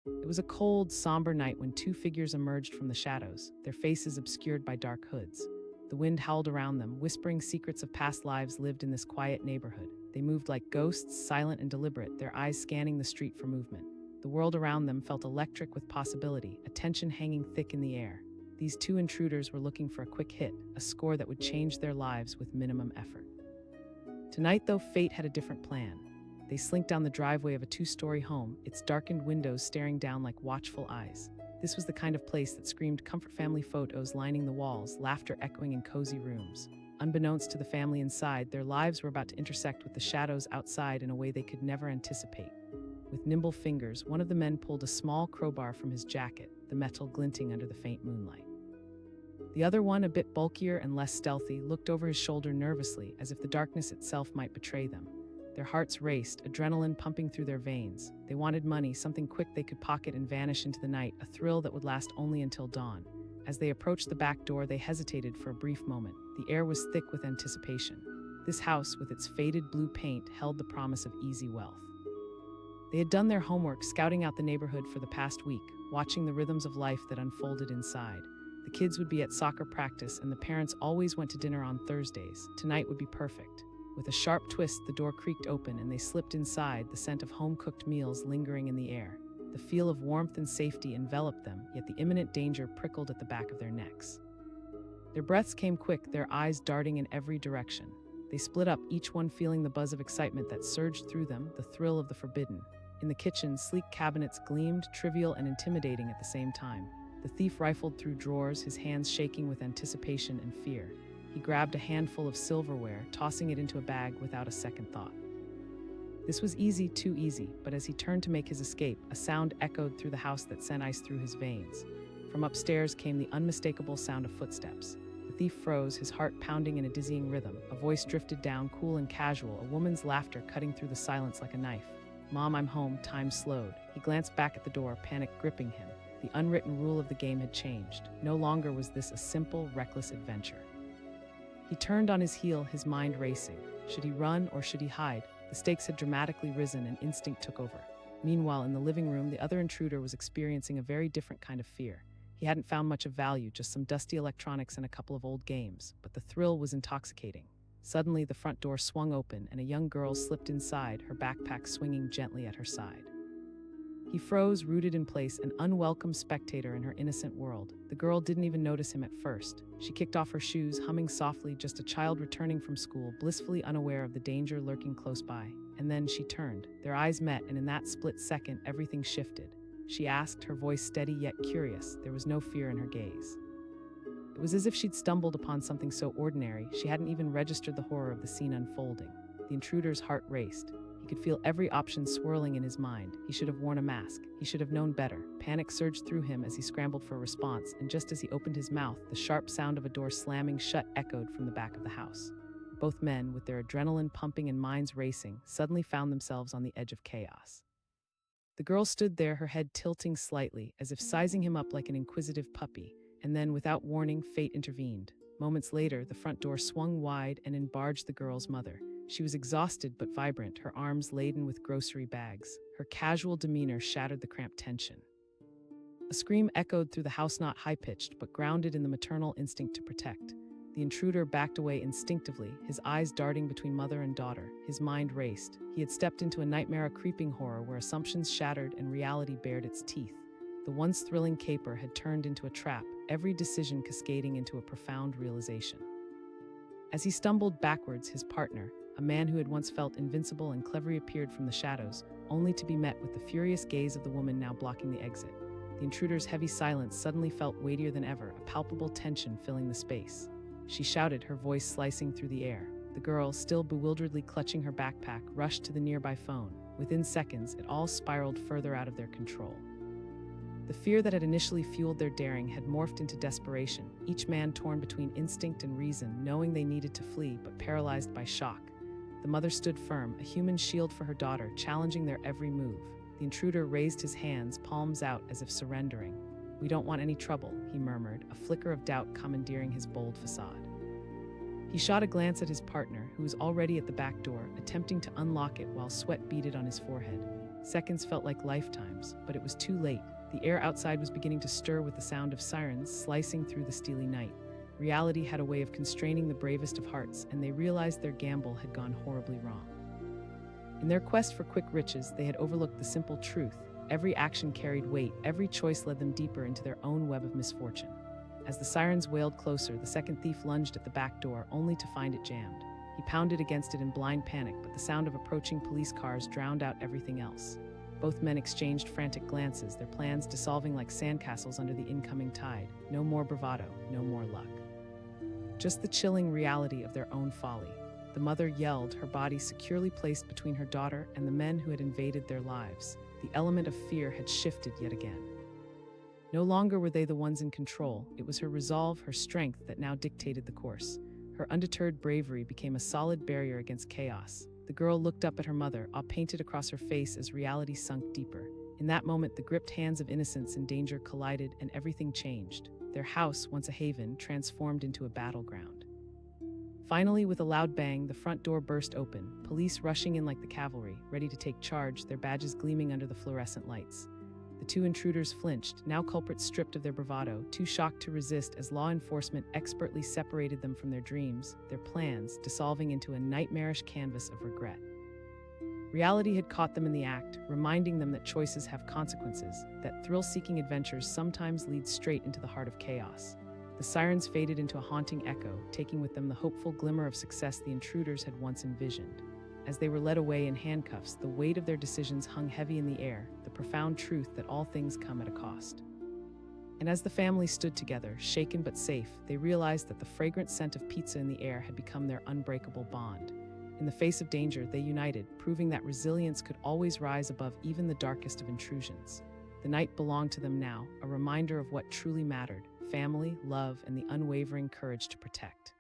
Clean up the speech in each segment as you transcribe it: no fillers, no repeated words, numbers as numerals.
It was a cold, somber night when two figures emerged from the shadows, their faces obscured by dark hoods. The wind howled around them, whispering secrets of past lives lived in this quiet neighborhood. They moved like ghosts, silent and deliberate, their eyes scanning the street for movement. The world around them felt electric with possibility, a tension hanging thick in the air. These two intruders were looking for a quick hit, a score that would change their lives with minimum effort. Tonight, though, fate had a different plan. They slinked down the driveway of a two-story home, its darkened windows staring down like watchful eyes. This was the kind of place that screamed comfort family photos lining the walls, laughter echoing in cozy rooms. Unbeknownst to the family inside, their lives were about to intersect with the shadows outside in a way they could never anticipate. With nimble fingers, one of the men pulled a small crowbar from his jacket, the metal glinting under the faint moonlight. The other one, a bit bulkier and less stealthy, looked over his shoulder nervously, as if the darkness itself might betray them. Their hearts raced, adrenaline pumping through their veins. They wanted money, something quick they could pocket and vanish into the night, a thrill that would last only until dawn. As they approached the back door, they hesitated for a brief moment. The air was thick with anticipation. This house, with its faded blue paint, held the promise of easy wealth. They had done their homework, scouting out the neighborhood for the past week, watching the rhythms of life that unfolded inside. The kids would be at soccer practice, and the parents always went to dinner on Thursdays. Tonight would be perfect. With a sharp twist, the door creaked open and they slipped inside, the scent of home-cooked meals lingering in the air. The feel of warmth and safety enveloped them, yet the imminent danger prickled at the back of their necks. Their breaths came quick, their eyes darting in every direction. They split up, each one feeling the buzz of excitement that surged through them, the thrill of the forbidden. In the kitchen, sleek cabinets gleamed, trivial and intimidating at the same time. The thief rifled through drawers, his hands shaking with anticipation and fear. He grabbed a handful of silverware, tossing it into a bag without a second thought. This was easy, too easy, but as he turned to make his escape, a sound echoed through the house that sent ice through his veins. From upstairs came the unmistakable sound of footsteps. The thief froze, his heart pounding in a dizzying rhythm. A voice drifted down, cool and casual, a woman's laughter cutting through the silence like a knife. "Mom, I'm home." Time slowed. He glanced back at the door, panic gripping him. The unwritten rule of the game had changed. No longer was this a simple, reckless adventure. He turned on his heel, his mind racing. Should he run or should he hide? The stakes had dramatically risen and instinct took over. Meanwhile, in the living room, the other intruder was experiencing a very different kind of fear. He hadn't found much of value, just some dusty electronics and a couple of old games, but the thrill was intoxicating. Suddenly, the front door swung open and a young girl slipped inside, her backpack swinging gently at her side. He froze, rooted in place, an unwelcome spectator in her innocent world. The girl didn't even notice him at first. She kicked off her shoes, humming softly, just a child returning from school, blissfully unaware of the danger lurking close by. And then she turned. Their eyes met, and in that split second, everything shifted. She asked, her voice steady yet curious. There was no fear in her gaze. It was as if she'd stumbled upon something so ordinary, she hadn't even registered the horror of the scene unfolding. The intruder's heart raced. He could feel every option swirling in his mind. He should have worn a mask. He should have known better. Panic surged through him as he scrambled for a response, and just as he opened his mouth, the sharp sound of a door slamming shut echoed from the back of the house. Both men, with their adrenaline pumping and minds racing, suddenly found themselves on the edge of chaos. The girl stood there, her head tilting slightly, as if sizing him up like an inquisitive puppy, and then, without warning, fate intervened. Moments later, the front door swung wide and in barged the girl's mother. She was exhausted but vibrant, her arms laden with grocery bags. Her casual demeanor shattered the cramped tension. A scream echoed through the house, not high-pitched, but grounded in the maternal instinct to protect. The intruder backed away instinctively, his eyes darting between mother and daughter. His mind raced. He had stepped into a nightmare, a creeping horror where assumptions shattered and reality bared its teeth. The once thrilling caper had turned into a trap, every decision cascading into a profound realization. As he stumbled backwards, his partner, a man who had once felt invincible and clever, appeared from the shadows, only to be met with the furious gaze of the woman now blocking the exit. The intruder's heavy silence suddenly felt weightier than ever, a palpable tension filling the space. She shouted, her voice slicing through the air. The girl, still bewilderedly clutching her backpack, rushed to the nearby phone. Within seconds, it all spiraled further out of their control. The fear that had initially fueled their daring had morphed into desperation, each man torn between instinct and reason, knowing they needed to flee but paralyzed by shock. The mother stood firm, a human shield for her daughter, challenging their every move. The intruder raised his hands, palms out as if surrendering. "We don't want any trouble," he murmured, a flicker of doubt commandeering his bold facade. He shot a glance at his partner, who was already at the back door, attempting to unlock it while sweat beaded on his forehead. Seconds felt like lifetimes, but it was too late. The air outside was beginning to stir with the sound of sirens slicing through the steely night. Reality had a way of constraining the bravest of hearts, and they realized their gamble had gone horribly wrong. In their quest for quick riches, they had overlooked the simple truth. Every action carried weight, every choice led them deeper into their own web of misfortune. As the sirens wailed closer, the second thief lunged at the back door, only to find it jammed. He pounded against it in blind panic, but the sound of approaching police cars drowned out everything else. Both men exchanged frantic glances, their plans dissolving like sandcastles under the incoming tide. No more bravado, no more luck. Just the chilling reality of their own folly. The mother yelled, her body securely placed between her daughter and the men who had invaded their lives. The element of fear had shifted yet again. No longer were they the ones in control. It was her resolve, her strength that now dictated the course. Her undeterred bravery became a solid barrier against chaos. The girl looked up at her mother, awe painted across her face as reality sunk deeper. In that moment, the gripped hands of innocence and danger collided, and everything changed. Their house, once a haven, transformed into a battleground. Finally, with a loud bang, the front door burst open, police rushing in like the cavalry, ready to take charge, their badges gleaming under the fluorescent lights. The two intruders flinched, now culprits stripped of their bravado, too shocked to resist as law enforcement expertly separated them from their dreams, their plans dissolving into a nightmarish canvas of regret. Reality had caught them in the act, reminding them that choices have consequences, that thrill-seeking adventures sometimes lead straight into the heart of chaos. The sirens faded into a haunting echo, taking with them the hopeful glimmer of success the intruders had once envisioned. As they were led away in handcuffs, the weight of their decisions hung heavy in the air, the profound truth that all things come at a cost. And as the family stood together, shaken but safe, they realized that the fragrant scent of pizza in the air had become their unbreakable bond. In the face of danger, they united, proving that resilience could always rise above even the darkest of intrusions. The night belonged to them now, a reminder of what truly mattered: family, love, and the unwavering courage to protect.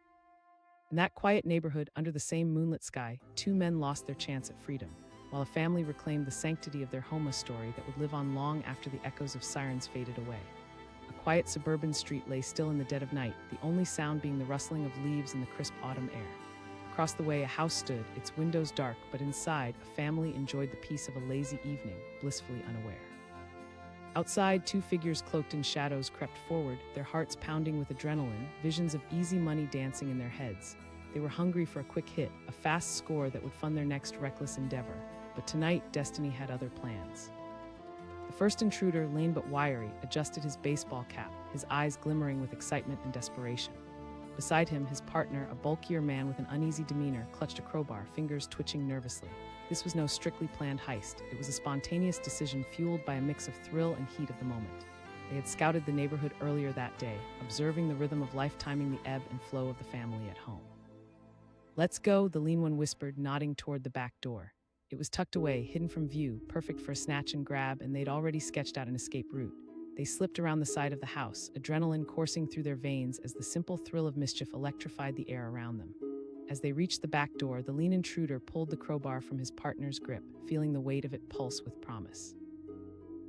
In that quiet neighborhood, under the same moonlit sky, two men lost their chance at freedom, while a family reclaimed the sanctity of their home, a story that would live on long after the echoes of sirens faded away. A quiet suburban street lay still in the dead of night, the only sound being the rustling of leaves in the crisp autumn air. Across the way, a house stood, its windows dark, but inside, a family enjoyed the peace of a lazy evening, blissfully unaware. Outside, two figures cloaked in shadows crept forward, their hearts pounding with adrenaline, visions of easy money dancing in their heads. They were hungry for a quick hit, a fast score that would fund their next reckless endeavor. But tonight, destiny had other plans. The first intruder, lean but wiry, adjusted his baseball cap, his eyes glimmering with excitement and desperation. Beside him, his partner, a bulkier man with an uneasy demeanor, clutched a crowbar, fingers twitching nervously. This was no strictly planned heist. It was a spontaneous decision fueled by a mix of thrill and heat of the moment. They had scouted the neighborhood earlier that day, observing the rhythm of life, timing the ebb and flow of the family at home. "Let's go," the lean one whispered, nodding toward the back door. It was tucked away, hidden from view, perfect for a snatch and grab, and they'd already sketched out an escape route. They slipped around the side of the house, adrenaline coursing through their veins as the simple thrill of mischief electrified the air around them. As they reached the back door, the lean intruder pulled the crowbar from his partner's grip, feeling the weight of it pulse with promise.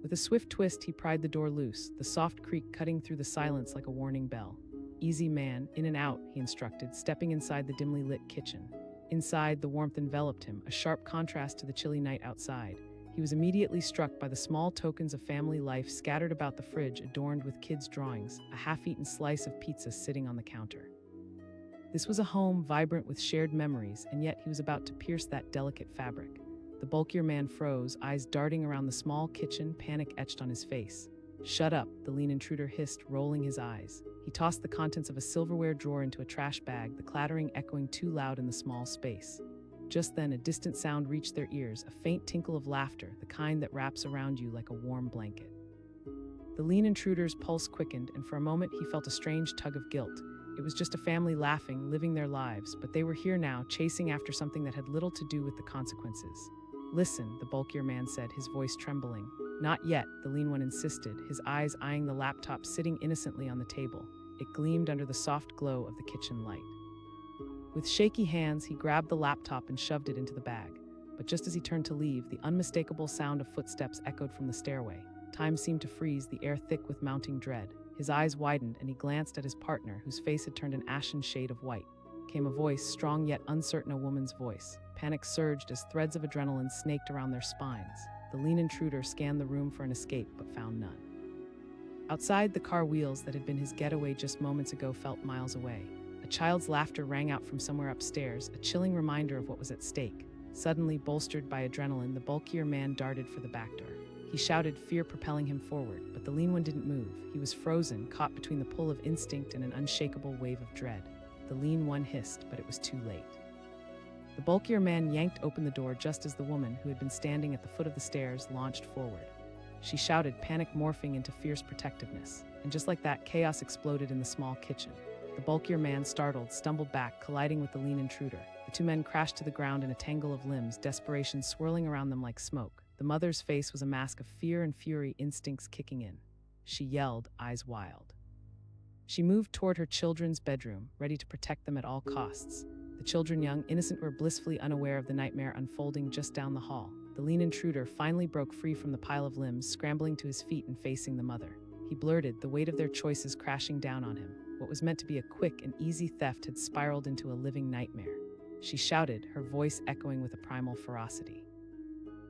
With a swift twist, he pried the door loose, the soft creak cutting through the silence like a warning bell. "Easy, man, in and out," he instructed, stepping inside the dimly lit kitchen. Inside, the warmth enveloped him, a sharp contrast to the chilly night outside. He was immediately struck by the small tokens of family life scattered about the fridge, adorned with kids' drawings, a half-eaten slice of pizza sitting on the counter. This was a home vibrant with shared memories, and yet he was about to pierce that delicate fabric. The bulkier man froze, eyes darting around the small kitchen, panic etched on his face. "Shut up," the lean intruder hissed, rolling his eyes. He tossed the contents of a silverware drawer into a trash bag, the clattering echoing too loud in the small space. Just then, a distant sound reached their ears, a faint tinkle of laughter, the kind that wraps around you like a warm blanket. The lean intruder's pulse quickened, and for a moment he felt a strange tug of guilt. It was just a family laughing, living their lives, but they were here now, chasing after something that had little to do with the consequences. "Listen," the bulkier man said, his voice trembling. "Not yet," the lean one insisted, his eyes eyeing the laptop sitting innocently on the table. It gleamed under the soft glow of the kitchen light. With shaky hands, he grabbed the laptop and shoved it into the bag. But just as he turned to leave, the unmistakable sound of footsteps echoed from the stairway. Time seemed to freeze, the air thick with mounting dread. His eyes widened, and he glanced at his partner, whose face had turned an ashen shade of white. Came a voice, strong yet uncertain, a woman's voice. Panic surged as threads of adrenaline snaked around their spines. The lean intruder scanned the room for an escape but found none. Outside, the car wheels that had been his getaway just moments ago felt miles away. A child's laughter rang out from somewhere upstairs, a chilling reminder of what was at stake. Suddenly, bolstered by adrenaline, the bulkier man darted for the back door. He shouted, fear propelling him forward, but the lean one didn't move. He was frozen, caught between the pull of instinct and an unshakable wave of dread. The lean one hissed, but it was too late. The bulkier man yanked open the door just as the woman, who had been standing at the foot of the stairs, launched forward. She shouted, panic morphing into fierce protectiveness. And just like that, chaos exploded in the small kitchen. The bulkier man, startled, stumbled back, colliding with the lean intruder. The two men crashed to the ground in a tangle of limbs, desperation swirling around them like smoke. The mother's face was a mask of fear and fury, instincts kicking in. She yelled, eyes wild. She moved toward her children's bedroom, ready to protect them at all costs. The children, young, innocent, were blissfully unaware of the nightmare unfolding just down the hall. The lean intruder finally broke free from the pile of limbs, scrambling to his feet and facing the mother. He blurted, the weight of their choices crashing down on him. What was meant to be a quick and easy theft had spiraled into a living nightmare. She shouted, her voice echoing with a primal ferocity.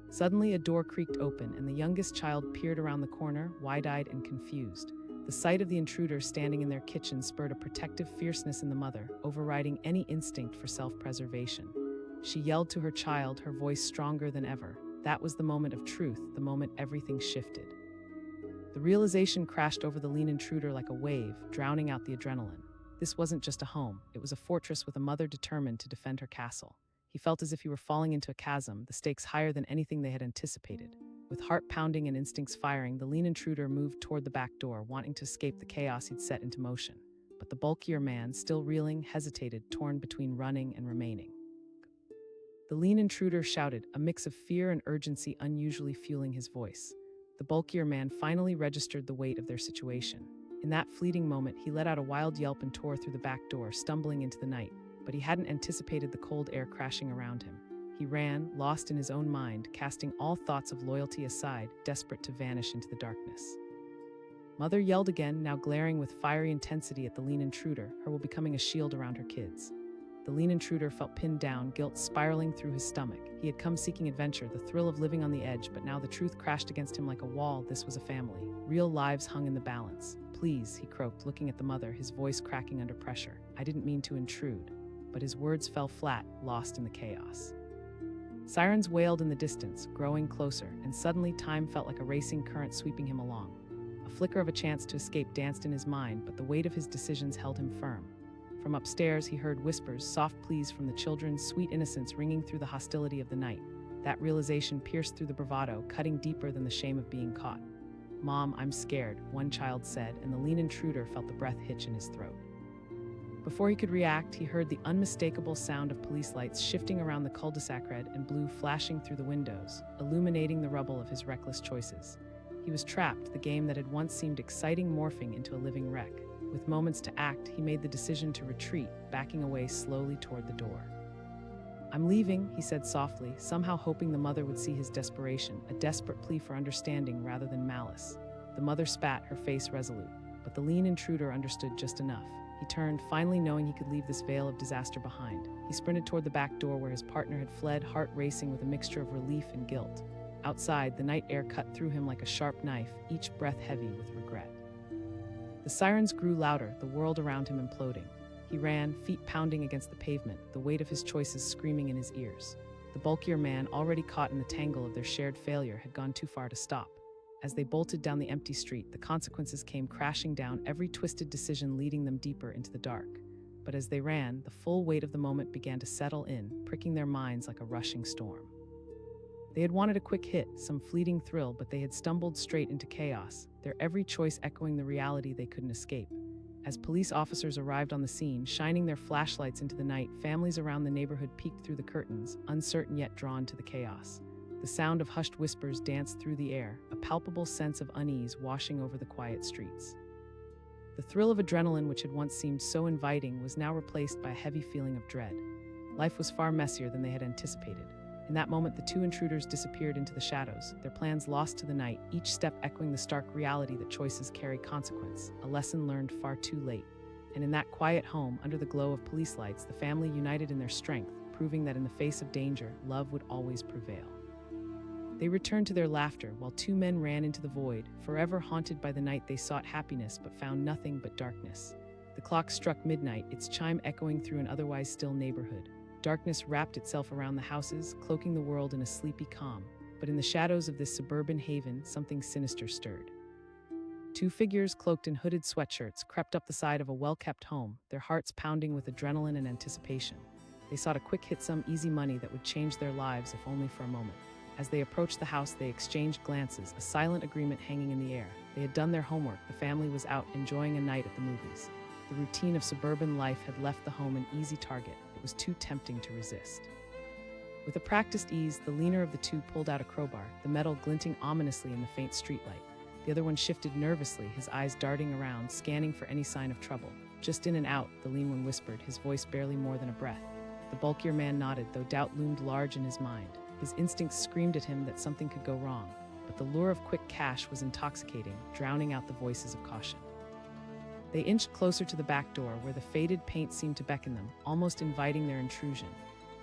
Suddenly, a door creaked open, and the youngest child peered around the corner, wide-eyed and confused. The sight of the intruder standing in their kitchen spurred a protective fierceness in the mother, overriding any instinct for self-preservation. She yelled to her child, her voice stronger than ever. That was the moment of truth, the moment everything shifted. The realization crashed over the lean intruder like a wave, drowning out the adrenaline. This wasn't just a home, it was a fortress with a mother determined to defend her castle. He felt as if he were falling into a chasm, the stakes higher than anything they had anticipated. With heart pounding and instincts firing, the lean intruder moved toward the back door, wanting to escape the chaos he'd set into motion. But the bulkier man, still reeling, hesitated, torn between running and remaining. The lean intruder shouted, a mix of fear and urgency unusually fueling his voice. The bulkier man finally registered the weight of their situation. In that fleeting moment, he let out a wild yelp and tore through the back door, stumbling into the night. But he hadn't anticipated the cold air crashing around him. He ran, lost in his own mind, casting all thoughts of loyalty aside, desperate to vanish into the darkness. Mother yelled again, now glaring with fiery intensity at the lean intruder, her will becoming a shield around her kids. The lean intruder felt pinned down, guilt spiraling through his stomach. He had come seeking adventure, the thrill of living on the edge, but now the truth crashed against him like a wall. This was a family. Real lives hung in the balance. Please, he croaked, looking at the mother, his voice cracking under pressure. I didn't mean to intrude. But his words fell flat, lost in the chaos. Sirens wailed in the distance, growing closer, and suddenly time felt like a racing current sweeping him along. A flicker of a chance to escape danced in his mind, but the weight of his decisions held him firm. From upstairs, he heard whispers, soft pleas from the children, sweet innocence ringing through the hostility of the night. That realization pierced through the bravado, cutting deeper than the shame of being caught. Mom, I'm scared, one child said, and the lean intruder felt the breath hitch in his throat. Before he could react, he heard the unmistakable sound of police lights shifting around the cul-de-sac, red and blue flashing through the windows, illuminating the rubble of his reckless choices. He was trapped, the game that had once seemed exciting morphing into a living wreck. With moments to act, he made the decision to retreat, backing away slowly toward the door. I'm leaving, he said softly, somehow hoping the mother would see his desperation, a desperate plea for understanding rather than malice. The mother spat, her face resolute, but the lean intruder understood just enough. He turned, finally knowing he could leave this veil of disaster behind. He sprinted toward the back door where his partner had fled, heart racing with a mixture of relief and guilt. Outside, the night air cut through him like a sharp knife, each breath heavy with regret. The sirens grew louder, the world around him imploding. He ran, feet pounding against the pavement, the weight of his choices screaming in his ears. The bulkier man, already caught in the tangle of their shared failure, had gone too far to stop. As they bolted down the empty street, the consequences came crashing down, every twisted decision leading them deeper into the dark. But as they ran, the full weight of the moment began to settle in, pricking their minds like a rushing storm. They had wanted a quick hit, some fleeting thrill, but they had stumbled straight into chaos, their every choice echoing the reality they couldn't escape. As police officers arrived on the scene, shining their flashlights into the night, families around the neighborhood peeked through the curtains, uncertain yet drawn to the chaos. The sound of hushed whispers danced through the air, a palpable sense of unease washing over the quiet streets. The thrill of adrenaline, which had once seemed so inviting, was now replaced by a heavy feeling of dread. Life was far messier than they had anticipated. In that moment, the two intruders disappeared into the shadows, their plans lost to the night, each step echoing the stark reality that choices carry consequence, a lesson learned far too late. And in that quiet home, under the glow of police lights, the family united in their strength, proving that in the face of danger, love would always prevail. They returned to their laughter while two men ran into the void, forever haunted by the night they sought happiness but found nothing but darkness. The clock struck midnight, its chime echoing through an otherwise still neighborhood. Darkness wrapped itself around the houses, cloaking the world in a sleepy calm. But in the shadows of this suburban haven, something sinister stirred. Two figures cloaked in hooded sweatshirts crept up the side of a well-kept home, their hearts pounding with adrenaline and anticipation. They sought a quick hit, some easy money that would change their lives if only for a moment. As they approached the house, they exchanged glances, a silent agreement hanging in the air. They had done their homework. The family was out enjoying a night at the movies. The routine of suburban life had left the home an easy target. It was too tempting to resist. With a practiced ease, the leaner of the two pulled out a crowbar, the metal glinting ominously in the faint streetlight. The other one shifted nervously, his eyes darting around, scanning for any sign of trouble. "Just in and out," the lean one whispered, his voice barely more than a breath. The bulkier man nodded, though doubt loomed large in his mind. His instincts screamed at him that something could go wrong, but the lure of quick cash was intoxicating, drowning out the voices of caution. They inched closer to the back door, where the faded paint seemed to beckon them, almost inviting their intrusion.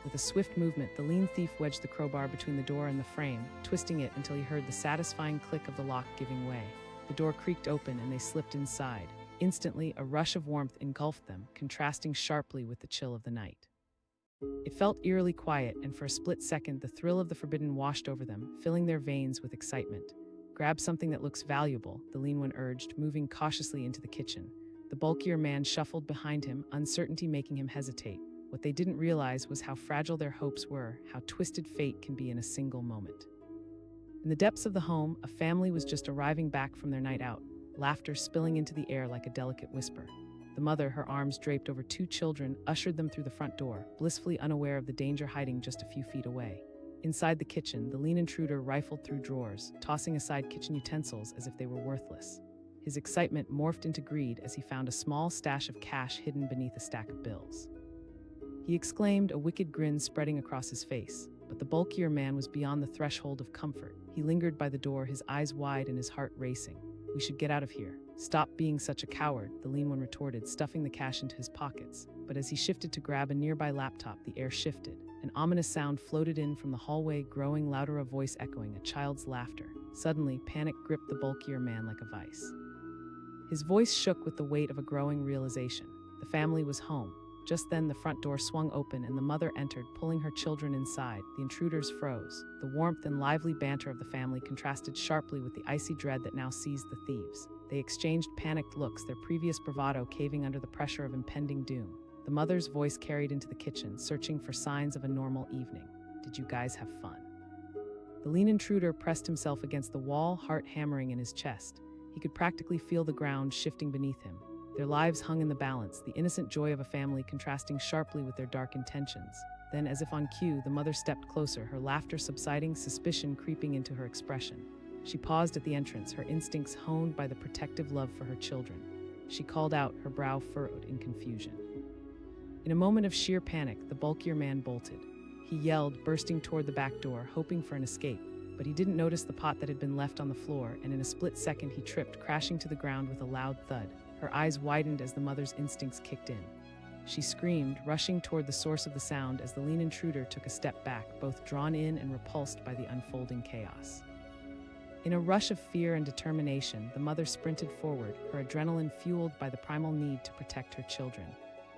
With a swift movement, the lean thief wedged the crowbar between the door and the frame, twisting it until he heard the satisfying click of the lock giving way. The door creaked open and they slipped inside. Instantly, a rush of warmth engulfed them, contrasting sharply with the chill of the night. It felt eerily quiet, and for a split second, the thrill of the forbidden washed over them, filling their veins with excitement. "Grab something that looks valuable," the lean one urged, moving cautiously into the kitchen. The bulkier man shuffled behind him, uncertainty making him hesitate. What they didn't realize was how fragile their hopes were, how twisted fate can be in a single moment. In the depths of the home, a family was just arriving back from their night out, laughter spilling into the air like a delicate whisper. The mother, her arms draped over two children, ushered them through the front door, blissfully unaware of the danger hiding just a few feet away. Inside the kitchen, the lean intruder rifled through drawers, tossing aside kitchen utensils as if they were worthless. His excitement morphed into greed as he found a small stash of cash hidden beneath a stack of bills. He exclaimed, a wicked grin spreading across his face. But the bulkier man was beyond the threshold of comfort. He lingered by the door, his eyes wide and his heart racing. "We should get out of here." "Stop being such a coward," the lean one retorted, stuffing the cash into his pockets. But as he shifted to grab a nearby laptop, the air shifted. An ominous sound floated in from the hallway, growing louder, a voice echoing, a child's laughter. Suddenly, panic gripped the bulkier man like a vice. His voice shook with the weight of a growing realization. The family was home. Just then, the front door swung open and the mother entered, pulling her children inside. The intruders froze. The warmth and lively banter of the family contrasted sharply with the icy dread that now seized the thieves. They exchanged panicked looks, their previous bravado caving under the pressure of impending doom. The mother's voice carried into the kitchen, searching for signs of a normal evening. "Did you guys have fun?" The lean intruder pressed himself against the wall, heart hammering in his chest. He could practically feel the ground shifting beneath him. Their lives hung in the balance, the innocent joy of a family contrasting sharply with their dark intentions. Then, as if on cue, the mother stepped closer, her laughter subsiding, suspicion creeping into her expression. She paused at the entrance, her instincts honed by the protective love for her children. She called out, her brow furrowed in confusion. In a moment of sheer panic, the bulkier man bolted. He yelled, bursting toward the back door, hoping for an escape. But he didn't notice the pot that had been left on the floor, and in a split second he tripped, crashing to the ground with a loud thud. Her eyes widened as the mother's instincts kicked in. She screamed, rushing toward the source of the sound as the lean intruder took a step back, both drawn in and repulsed by the unfolding chaos. In a rush of fear and determination, the mother sprinted forward, her adrenaline fueled by the primal need to protect her children.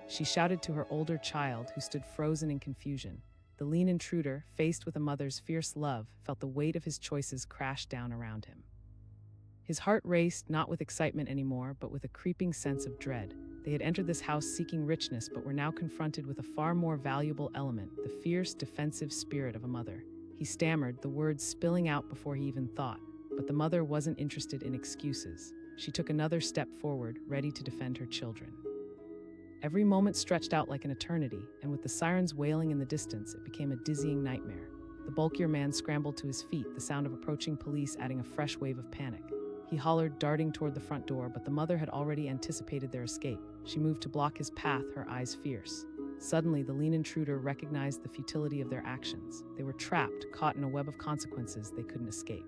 She shouted to her older child, who stood frozen in confusion. The lean intruder, faced with a mother's fierce love, felt the weight of his choices crash down around him. His heart raced, not with excitement anymore, but with a creeping sense of dread. They had entered this house seeking richness, but were now confronted with a far more valuable element, the fierce, defensive spirit of a mother. He stammered, the words spilling out before he even thought. But the mother wasn't interested in excuses. She took another step forward, ready to defend her children. Every moment stretched out like an eternity, and with the sirens wailing in the distance, it became a dizzying nightmare. The bulkier man scrambled to his feet, the sound of approaching police adding a fresh wave of panic. He hollered, darting toward the front door, but the mother had already anticipated their escape. She moved to block his path, her eyes fierce. Suddenly, the lean intruder recognized the futility of their actions. They were trapped, caught in a web of consequences they couldn't escape.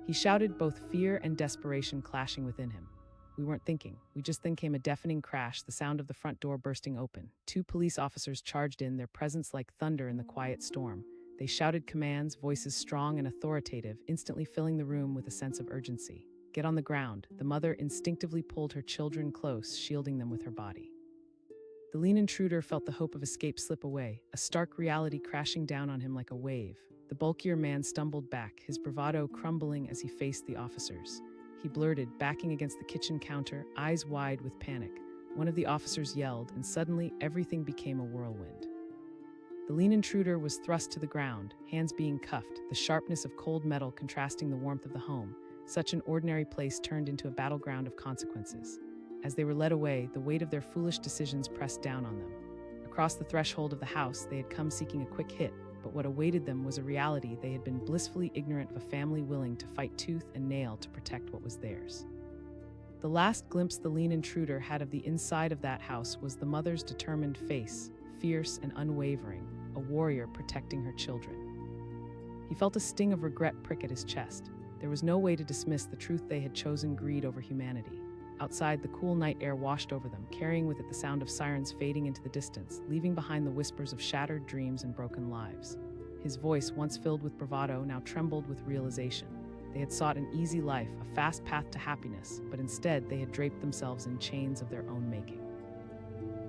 He shouted, both fear and desperation clashing within him. "We weren't thinking." Just then came a deafening crash, the sound of the front door bursting open. Two police officers charged in, their presence like thunder in the quiet storm. They shouted commands, voices strong and authoritative, instantly filling the room with a sense of urgency. "Get on the ground." The mother instinctively pulled her children close, shielding them with her body. The lean intruder felt the hope of escape slip away, a stark reality crashing down on him like a wave. The bulkier man stumbled back, his bravado crumbling as he faced the officers. He blurted, backing against the kitchen counter, eyes wide with panic. One of the officers yelled, and suddenly everything became a whirlwind. The lean intruder was thrust to the ground, hands being cuffed, the sharpness of cold metal contrasting the warmth of the home. Such an ordinary place turned into a battleground of consequences. As they were led away, the weight of their foolish decisions pressed down on them. Across the threshold of the house, they had come seeking a quick hit, but what awaited them was a reality they had been blissfully ignorant of, a family willing to fight tooth and nail to protect what was theirs. The last glimpse the lean intruder had of the inside of that house was the mother's determined face, fierce and unwavering, a warrior protecting her children. He felt a sting of regret prick at his chest. There was no way to dismiss the truth: they had chosen greed over humanity. Outside, the cool night air washed over them, carrying with it the sound of sirens fading into the distance, leaving behind the whispers of shattered dreams and broken lives. His voice, once filled with bravado, now trembled with realization. They had sought an easy life, a fast path to happiness, but instead they had draped themselves in chains of their own making.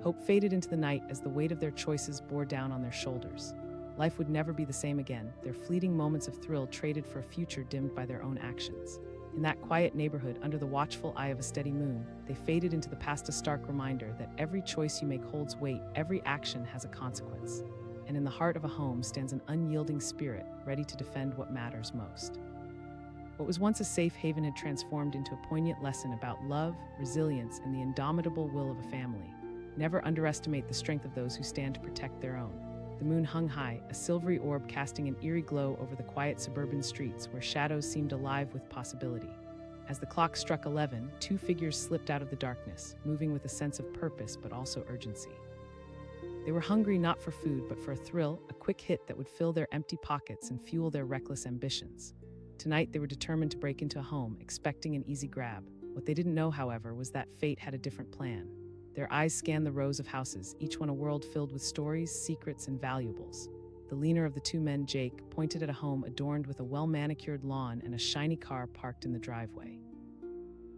Hope faded into the night as the weight of their choices bore down on their shoulders. Life would never be the same again, their fleeting moments of thrill traded for a future dimmed by their own actions. In that quiet neighborhood, under the watchful eye of a steady moon, they faded into the past, a stark reminder that every choice you make holds weight, every action has a consequence. And in the heart of a home stands an unyielding spirit, ready to defend what matters most. What was once a safe haven had transformed into a poignant lesson about love, resilience, and the indomitable will of a family. Never underestimate the strength of those who stand to protect their own. The moon hung high, a silvery orb casting an eerie glow over the quiet suburban streets where shadows seemed alive with possibility. As the clock struck 11, two figures slipped out of the darkness, moving with a sense of purpose but also urgency. They were hungry not for food but for a thrill, a quick hit that would fill their empty pockets and fuel their reckless ambitions. Tonight they were determined to break into a home, expecting an easy grab. What they didn't know, however, was that fate had a different plan. Their eyes scanned the rows of houses, each one a world filled with stories, secrets, and valuables. The leaner of the two men, Jake, pointed at a home adorned with a well-manicured lawn and a shiny car parked in the driveway.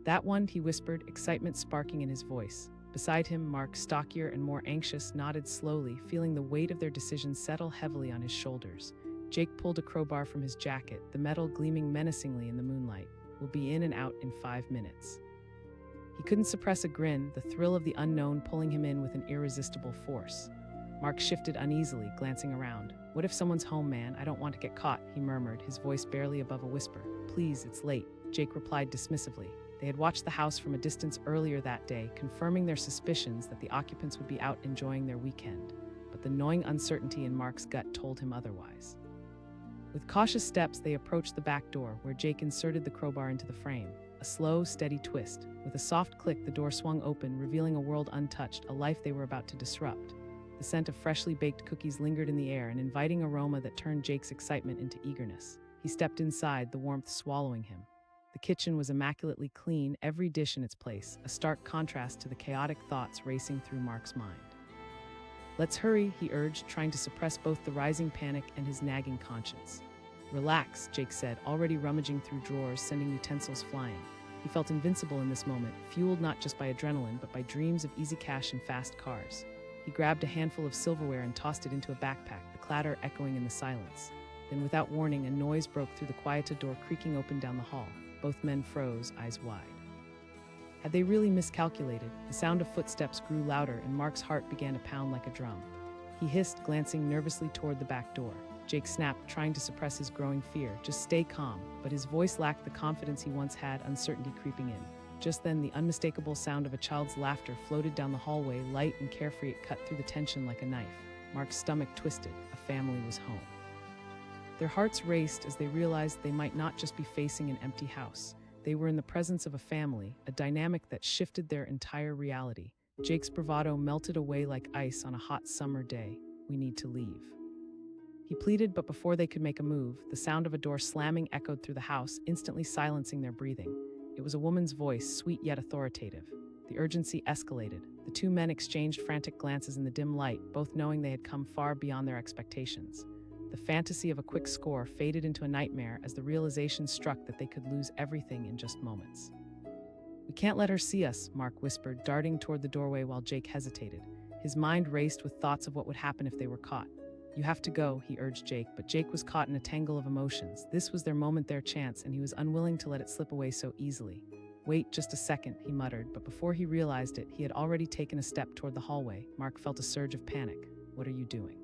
"That one," he whispered, excitement sparking in his voice. Beside him, Mark, stockier and more anxious, nodded slowly, feeling the weight of their decision settle heavily on his shoulders. Jake pulled a crowbar from his jacket, the metal gleaming menacingly in the moonlight. "We'll be in and out in 5 minutes." He couldn't suppress a grin, the thrill of the unknown pulling him in with an irresistible force. Mark shifted uneasily, glancing around. "What if someone's home, man? I don't want to get caught," he murmured, his voice barely above a whisper. "Please, it's late," Jake replied dismissively. They had watched the house from a distance earlier that day, confirming their suspicions that the occupants would be out enjoying their weekend. But the gnawing uncertainty in Mark's gut told him otherwise. With cautious steps, they approached the back door, where Jake inserted the crowbar into the frame. A slow, steady twist. With a soft click, the door swung open, revealing a world untouched, a life they were about to disrupt. The scent of freshly baked cookies lingered in the air, an inviting aroma that turned Jake's excitement into eagerness. He stepped inside, the warmth swallowing him. The kitchen was immaculately clean, every dish in its place, a stark contrast to the chaotic thoughts racing through Mark's mind. "Let's hurry," he urged, trying to suppress both the rising panic and his nagging conscience. "Relax," Jake said, already rummaging through drawers, sending utensils flying. He felt invincible in this moment, fueled not just by adrenaline, but by dreams of easy cash and fast cars. He grabbed a handful of silverware and tossed it into a backpack, the clatter echoing in the silence. Then, without warning, a noise broke through, the quieted door creaking open down the hall. Both men froze, eyes wide. Had they really miscalculated? The sound of footsteps grew louder, and Mark's heart began to pound like a drum. He hissed, glancing nervously toward the back door. Jake snapped, trying to suppress his growing fear. "Just stay calm," but his voice lacked the confidence he once had, uncertainty creeping in. Just then, the unmistakable sound of a child's laughter floated down the hallway, light and carefree. It cut through the tension like a knife. Mark's stomach twisted. A family was home. Their hearts raced as they realized they might not just be facing an empty house. They were in the presence of a family, a dynamic that shifted their entire reality. Jake's bravado melted away like ice on a hot summer day. "We need to leave," he pleaded, but before they could make a move, the sound of a door slamming echoed through the house, instantly silencing their breathing. It was a woman's voice, sweet yet authoritative. The urgency escalated. The two men exchanged frantic glances in the dim light, both knowing they had come far beyond their expectations. The fantasy of a quick score faded into a nightmare as the realization struck that they could lose everything in just moments. "We can't let her see us," Mark whispered, darting toward the doorway while Jake hesitated. His mind raced with thoughts of what would happen if they were caught. "You have to go," he urged Jake, but Jake was caught in a tangle of emotions. This was their moment, their chance, and he was unwilling to let it slip away so easily. "Wait just a second," he muttered, but before he realized it, he had already taken a step toward the hallway. Mark felt a surge of panic. "What are you doing?"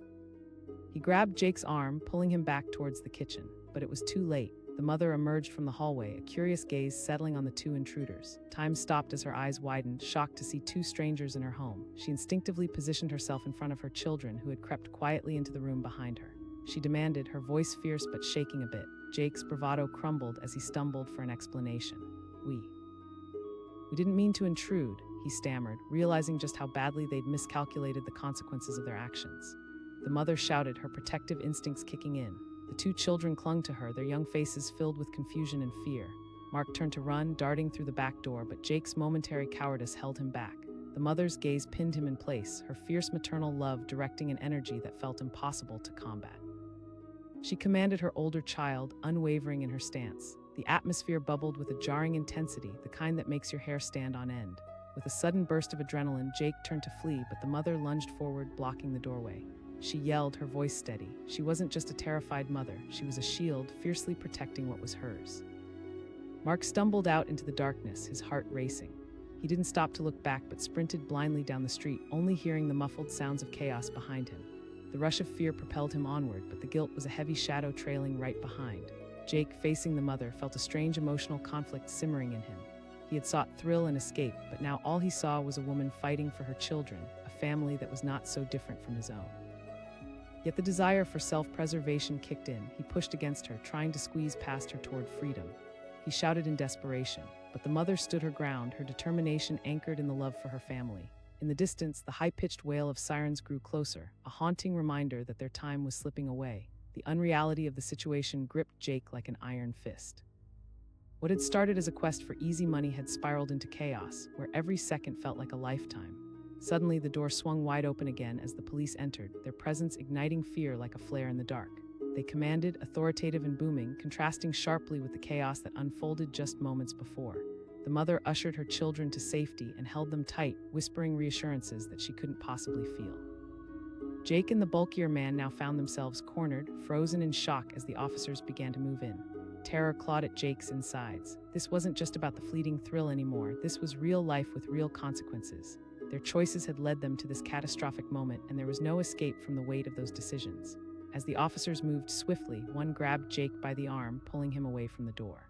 He grabbed Jake's arm, pulling him back towards the kitchen, but it was too late. The mother emerged from the hallway, a curious gaze settling on the two intruders. Time stopped as her eyes widened, shocked to see two strangers in her home. She instinctively positioned herself in front of her children, who had crept quietly into the room behind her. She demanded, her voice fierce but shaking a bit. Jake's bravado crumbled as he stumbled for an explanation. We didn't mean to intrude," he stammered, realizing just how badly they'd miscalculated the consequences of their actions. The mother shouted, her protective instincts kicking in. The two children clung to her, their young faces filled with confusion and fear. Mark turned to run, darting through the back door, but Jake's momentary cowardice held him back. The mother's gaze pinned him in place, her fierce maternal love directing an energy that felt impossible to combat. She commanded her older child, unwavering in her stance. The atmosphere bubbled with a jarring intensity, the kind that makes your hair stand on end. With a sudden burst of adrenaline, Jake turned to flee, but the mother lunged forward, blocking the doorway. She yelled, her voice steady. She wasn't just a terrified mother, she was a shield, fiercely protecting what was hers. Mark stumbled out into the darkness, his heart racing. He didn't stop to look back, but sprinted blindly down the street, only hearing the muffled sounds of chaos behind him. The rush of fear propelled him onward, but the guilt was a heavy shadow trailing right behind. Jake, facing the mother, felt a strange emotional conflict simmering in him. He had sought thrill and escape, but now all he saw was a woman fighting for her children, a family that was not so different from his own. Yet the desire for self-preservation kicked in. He pushed against her, trying to squeeze past her toward freedom. He shouted in desperation, but the mother stood her ground, her determination anchored in the love for her family. In the distance, the high-pitched wail of sirens grew closer, a haunting reminder that their time was slipping away. The unreality of the situation gripped Jake like an iron fist. What had started as a quest for easy money had spiraled into chaos, where every second felt like a lifetime. Suddenly, the door swung wide open again as the police entered, their presence igniting fear like a flare in the dark. They commanded, authoritative and booming, contrasting sharply with the chaos that unfolded just moments before. The mother ushered her children to safety and held them tight, whispering reassurances that she couldn't possibly feel. Jake and the bulkier man now found themselves cornered, frozen in shock as the officers began to move in. Terror clawed at Jake's insides. This wasn't just about the fleeting thrill anymore, this was real life with real consequences. Their choices had led them to this catastrophic moment, and there was no escape from the weight of those decisions. As the officers moved swiftly, one grabbed Jake by the arm, pulling him away from the door.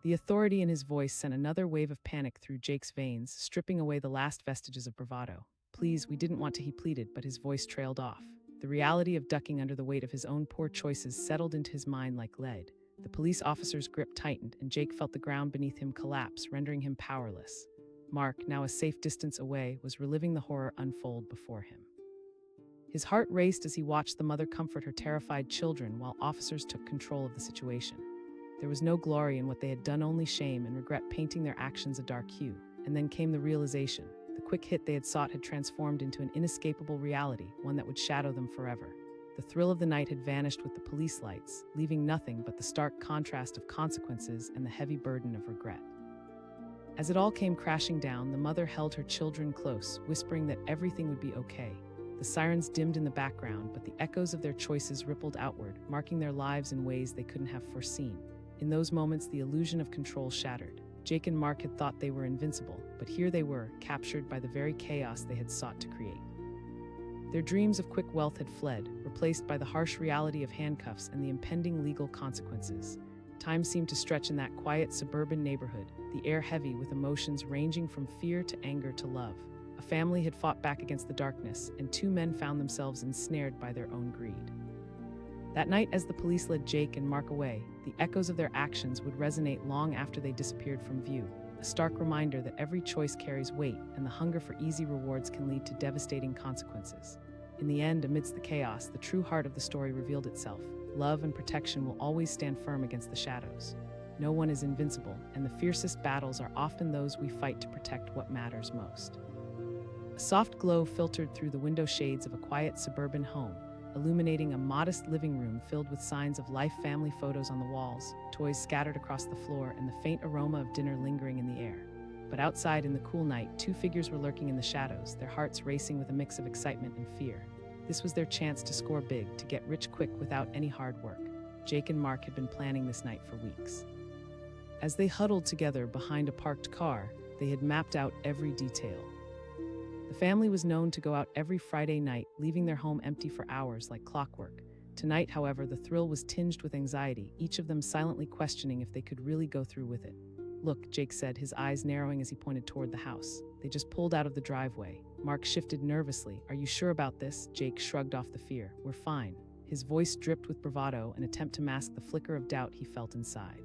The authority in his voice sent another wave of panic through Jake's veins, stripping away the last vestiges of bravado. "Please, we didn't want to," he pleaded, but his voice trailed off. The reality of ducking under the weight of his own poor choices settled into his mind like lead. The police officer's grip tightened, and Jake felt the ground beneath him collapse, rendering him powerless. Mark, now a safe distance away, was reliving the horror unfold before him. His heart raced as he watched the mother comfort her terrified children while officers took control of the situation. There was no glory in what they had done, only shame and regret painting their actions a dark hue. And then came the realization. The quick hit they had sought had transformed into an inescapable reality, one that would shadow them forever. The thrill of the night had vanished with the police lights, leaving nothing but the stark contrast of consequences and the heavy burden of regret. As it all came crashing down, the mother held her children close, whispering that everything would be okay. The sirens dimmed in the background, but the echoes of their choices rippled outward, marking their lives in ways they couldn't have foreseen. In those moments, the illusion of control shattered. Jake and Mark had thought they were invincible, but here they were, captured by the very chaos they had sought to create. Their dreams of quick wealth had fled, replaced by the harsh reality of handcuffs and the impending legal consequences. Time seemed to stretch in that quiet suburban neighborhood, the air heavy with emotions ranging from fear to anger to love. A family had fought back against the darkness, and two men found themselves ensnared by their own greed. That night, as the police led Jake and Mark away, the echoes of their actions would resonate long after they disappeared from view, a stark reminder that every choice carries weight, and the hunger for easy rewards can lead to devastating consequences. In the end, amidst the chaos, the true heart of the story revealed itself. Love and protection will always stand firm against the shadows. No one is invincible, and the fiercest battles are often those we fight to protect what matters most. A soft glow filtered through the window shades of a quiet suburban home, illuminating a modest living room filled with signs of life, family photos on the walls, toys scattered across the floor, and the faint aroma of dinner lingering in the air. But outside in the cool night, two figures were lurking in the shadows, their hearts racing with a mix of excitement and fear. This was their chance to score big, to get rich quick without any hard work. Jake and Mark had been planning this night for weeks. As they huddled together behind a parked car, they had mapped out every detail. The family was known to go out every Friday night, leaving their home empty for hours like clockwork. Tonight, however, the thrill was tinged with anxiety, each of them silently questioning if they could really go through with it. "Look," Jake said, his eyes narrowing as he pointed toward the house. They just pulled out of the driveway. Mark shifted nervously. "Are you sure about this?" Jake shrugged off the fear. "We're fine." His voice dripped with bravado, an attempt to mask the flicker of doubt he felt inside.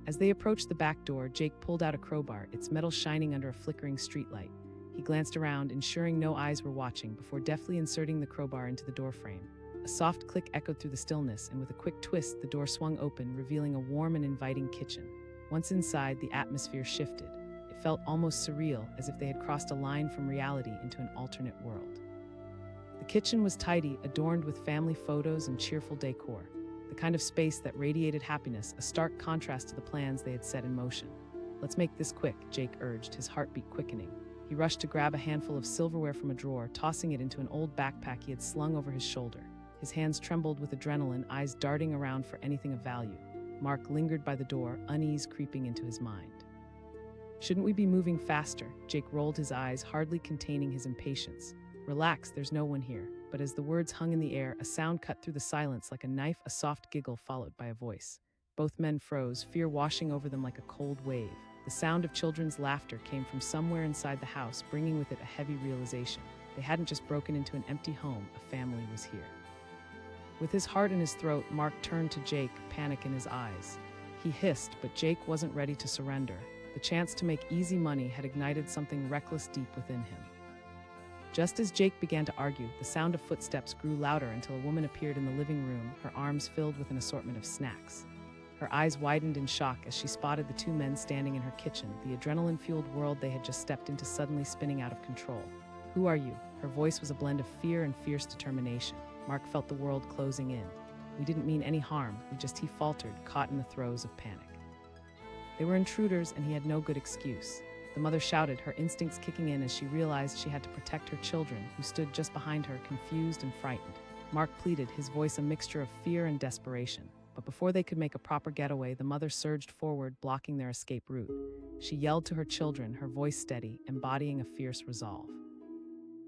As they approached the back door, Jake pulled out a crowbar, its metal shining under a flickering streetlight. He glanced around, ensuring no eyes were watching, before deftly inserting the crowbar into the doorframe. A soft click echoed through the stillness, and with a quick twist, the door swung open, revealing a warm and inviting kitchen. Once inside, the atmosphere shifted. It felt almost surreal, as if they had crossed a line from reality into an alternate world. The kitchen was tidy, adorned with family photos and cheerful decor, the kind of space that radiated happiness, a stark contrast to the plans they had set in motion. "Let's make this quick," Jake urged, his heartbeat quickening. He rushed to grab a handful of silverware from a drawer, tossing it into an old backpack he had slung over his shoulder. His hands trembled with adrenaline, eyes darting around for anything of value. Mark lingered by the door, unease creeping into his mind. "Shouldn't we be moving faster?" Jake rolled his eyes, hardly containing his impatience. "Relax, there's no one here." But as the words hung in the air, a sound cut through the silence like a knife, a soft giggle followed by a voice. Both men froze, fear washing over them like a cold wave. The sound of children's laughter came from somewhere inside the house, bringing with it a heavy realization. They hadn't just broken into an empty home, a family was here. With his heart in his throat, Mark turned to Jake, panic in his eyes. He hissed, but Jake wasn't ready to surrender. The chance to make easy money had ignited something reckless deep within him. Just as Jake began to argue, the sound of footsteps grew louder until a woman appeared in the living room, her arms filled with an assortment of snacks. Her eyes widened in shock as she spotted the two men standing in her kitchen, the adrenaline-fueled world they had just stepped into suddenly spinning out of control. "Who are you?" Her voice was a blend of fear and fierce determination. Mark felt the world closing in. "We didn't mean any harm, he faltered, caught in the throes of panic. They were intruders, and he had no good excuse. The mother shouted, her instincts kicking in as she realized she had to protect her children, who stood just behind her, confused and frightened. Mark pleaded, his voice a mixture of fear and desperation. But before they could make a proper getaway, the mother surged forward, blocking their escape route. She yelled to her children, her voice steady, embodying a fierce resolve.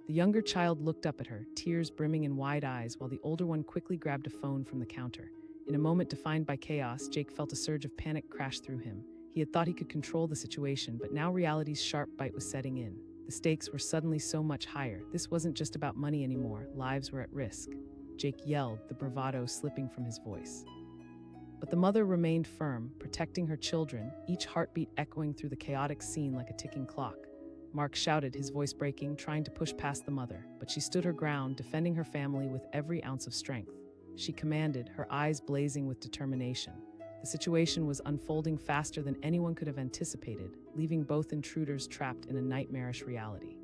The younger child looked up at her, tears brimming in wide eyes, while the older one quickly grabbed a phone from the counter. In a moment defined by chaos, Jake felt a surge of panic crash through him. He had thought he could control the situation, but now reality's sharp bite was setting in. The stakes were suddenly so much higher. This wasn't just about money anymore. Lives were at risk. Jake yelled, the bravado slipping from his voice. But the mother remained firm, protecting her children, each heartbeat echoing through the chaotic scene like a ticking clock. Mark shouted, his voice breaking, trying to push past the mother, but she stood her ground, defending her family with every ounce of strength. She commanded, her eyes blazing with determination. The situation was unfolding faster than anyone could have anticipated, leaving both intruders trapped in a nightmarish reality.